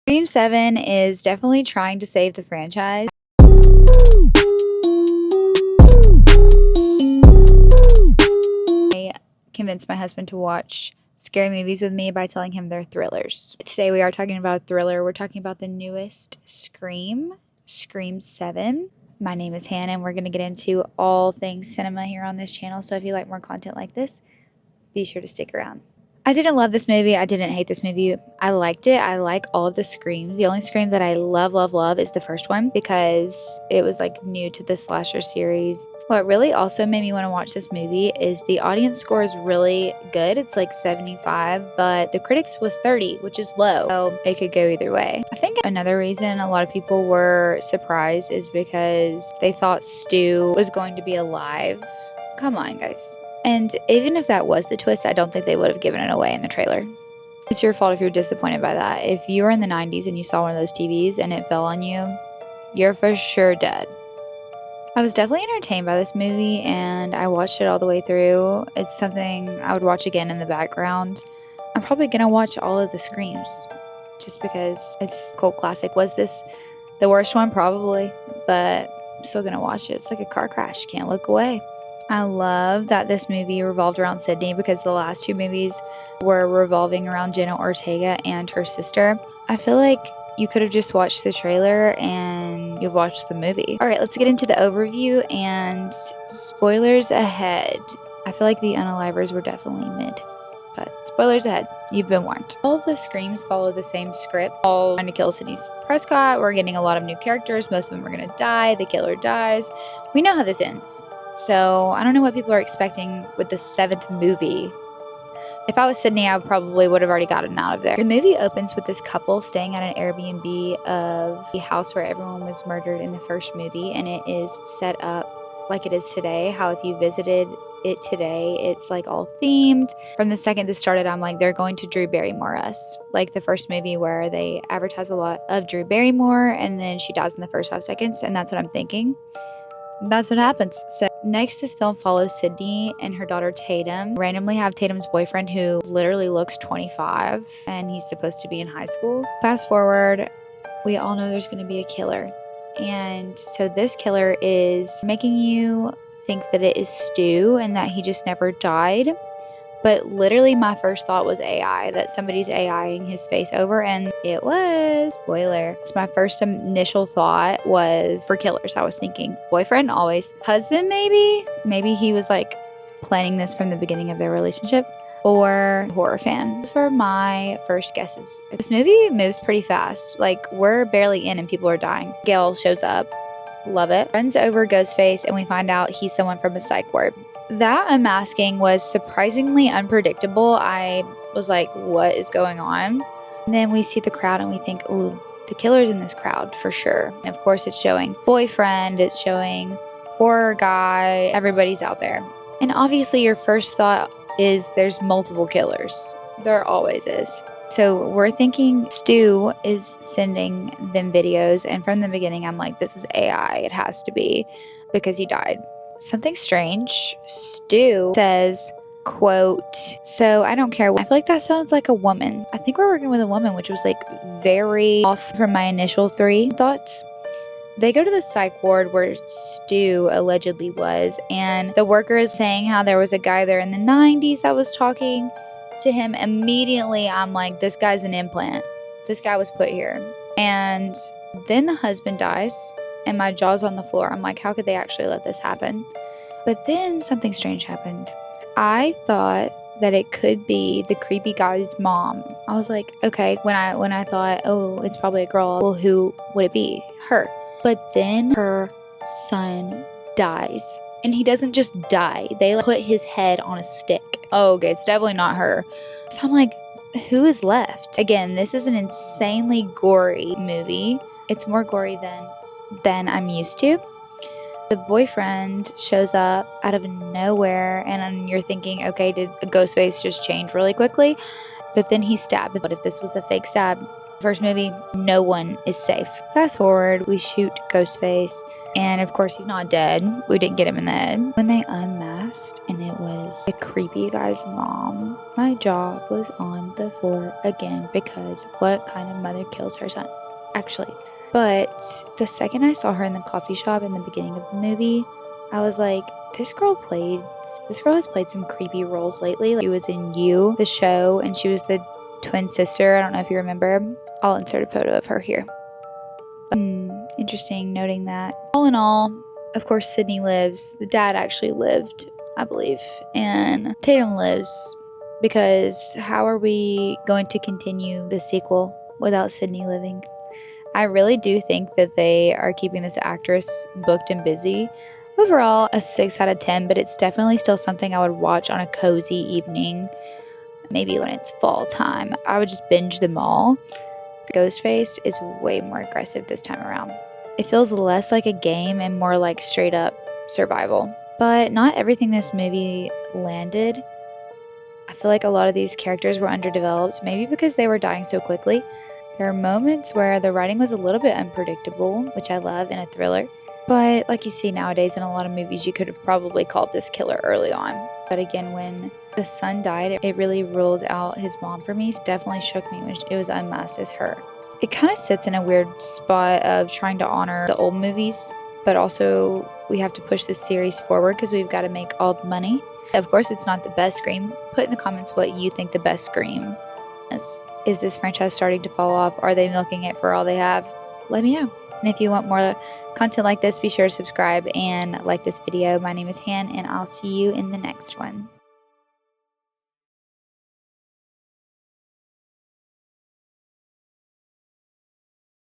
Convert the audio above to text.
Scream 7 is definitely trying to save the franchise. I convinced my husband to watch scary movies with me by telling him they're thrillers. Today we are talking about a thriller. We're talking about the newest Scream, Scream 7. My name is Hannah and we're going to get into all things cinema here on this channel. So if you like more content like this, be sure to stick around. I didn't love this movie. I didn't hate this movie. I liked it. I like all of the Screams. The only Scream that I love is the first one because it was like new to the slasher series. What really also made me want to watch this movie is the audience score is really good. It's like 75, but the critics was 30, which is low. So it could go either way. I think another reason a lot of people were surprised is because they thought Stu was going to be alive. Come on, guys. And even if that was the twist, I don't think they would have given it away in the trailer. It's your fault if you're disappointed by that. If you were in the 90s and you saw one of those TVs and it fell on you, you're for sure dead. I was definitely entertained by this movie and I watched it all the way through. It's something I would watch again in the background. I'm probably going to watch all of the Screams just because it's a cult classic. Was this the worst one? Probably, but I'm still going to watch it. It's like a car crash. Can't look away. I love that this movie revolved around Sydney because the last two movies were revolving around Jenna Ortega and her sister. I feel like you could have just watched the trailer and you've watched the movie. All right, let's get into the overview and spoilers ahead. I feel like the Unalivers were definitely mid, but spoilers ahead. You've been warned. All of the Screams follow the same script. All trying to kill Sidney Prescott. We're getting a lot of new characters. Most of them are going to die. The killer dies. We know how this ends. So I don't know what people are expecting with the 7th movie. If I was Sydney, I probably would have already gotten out of there. The movie opens with this couple staying at an Airbnb of the house where everyone was murdered in the first movie. And it is set up like it is today. How if you visited it today, it's like all themed. From the second this started, I'm like, they're going to Drew Barrymore-us. Like the first movie where they advertise a lot of Drew Barrymore and then she dies in the first 5 seconds. And that's what I'm thinking. That's what happens. So next, this film follows Sydney and her daughter Tatum. Randomly have Tatum's boyfriend who literally looks 25 and he's supposed to be in high school. Fast forward, we all know there's going to be a killer. And so this killer is making you think that it is Stu and that he just never died. But literally my first thought was AI, that somebody's AIing his face over, and it was. Spoiler. So my first initial thought was for killers. I was thinking boyfriend, always. Husband, maybe? Maybe he was like planning this from the beginning of their relationship. Or horror fan. Those were my first guesses. This movie moves pretty fast. Like we're barely in and people are dying. Gail shows up. Love it. Runs over Ghostface and we find out he's someone from a psych ward. That unmasking was surprisingly unpredictable. I was like, what is going on? And then we see the crowd and we think, ooh, the killer's in this crowd for sure. And of course it's showing boyfriend, it's showing horror guy, everybody's out there. And obviously your first thought is there's multiple killers. There always is. So we're thinking Stu is sending them videos. And from the beginning, I'm like, this is AI. It has to be because he died. Something strange. Stu says, quote, so I don't care. I feel like that sounds like a woman. I think we're working with a woman, which was like very off from my initial 3 thoughts. They go to the psych ward where Stu allegedly was, and the worker is saying how there was a guy there in the 90s that was talking to him. Immediately, I'm like, this guy's an implant. This guy was put here. And then the husband dies. And my jaw's on the floor. I'm like, how could they actually let this happen? But then something strange happened. I thought that it could be the creepy guy's mom. I was like, okay, when I thought, oh, it's probably a girl. Well, who would it be? Her. But then her son dies. And he doesn't just die. They put his head on a stick. Oh, okay, it's definitely not her. So I'm like, who is left? Again, this is an insanely gory movie. It's more gory than I'm used to. The boyfriend shows up out of nowhere and you're thinking, okay, did Ghostface just change really quickly? But then he's stabbed. But if this was a fake stab, first movie, no one is safe. Fast forward, we shoot Ghostface and of course he's not dead. We didn't get him in the head. When they unmasked and it was was the creepy guy's mom. My jaw was on the floor again because what kind of mother kills her son? Actually. But the second I saw her in the coffee shop in the beginning of the movie, I was like, this girl has played some creepy roles lately. She was in You, the show, and she was the twin sister. I don't know if you remember. I'll insert a photo of her here. Interesting noting that. All in all, of course, Sydney lives. The dad actually lived, I believe. And Tatum lives, because how are we going to continue the sequel without Sydney living? I really do think that they are keeping this actress booked and busy. Overall, a 6 out of 10, but it's definitely still something I would watch on a cozy evening. Maybe when it's fall time. I would just binge them all. Ghostface is way more aggressive this time around. It feels less like a game and more like straight up survival. But not everything this movie landed. I feel like a lot of these characters were underdeveloped, maybe because they were dying so quickly. There are moments where the writing was a little bit unpredictable, which I love in a thriller. But like you see nowadays in a lot of movies, you could have probably called this killer early on. But again, when the son died, it really ruled out his mom for me. It definitely shook me when it was unmasked as her. It kind of sits in a weird spot of trying to honor the old movies, but also we have to push this series forward because we've got to make all the money. Of course, it's not the best Scream. Put in the comments what you think the best Scream is. Is this franchise starting to fall off? Are they milking it for all they have? Let me know. And if you want more content like this, be sure to subscribe and like this video. My name is Han, and I'll see you in the next one.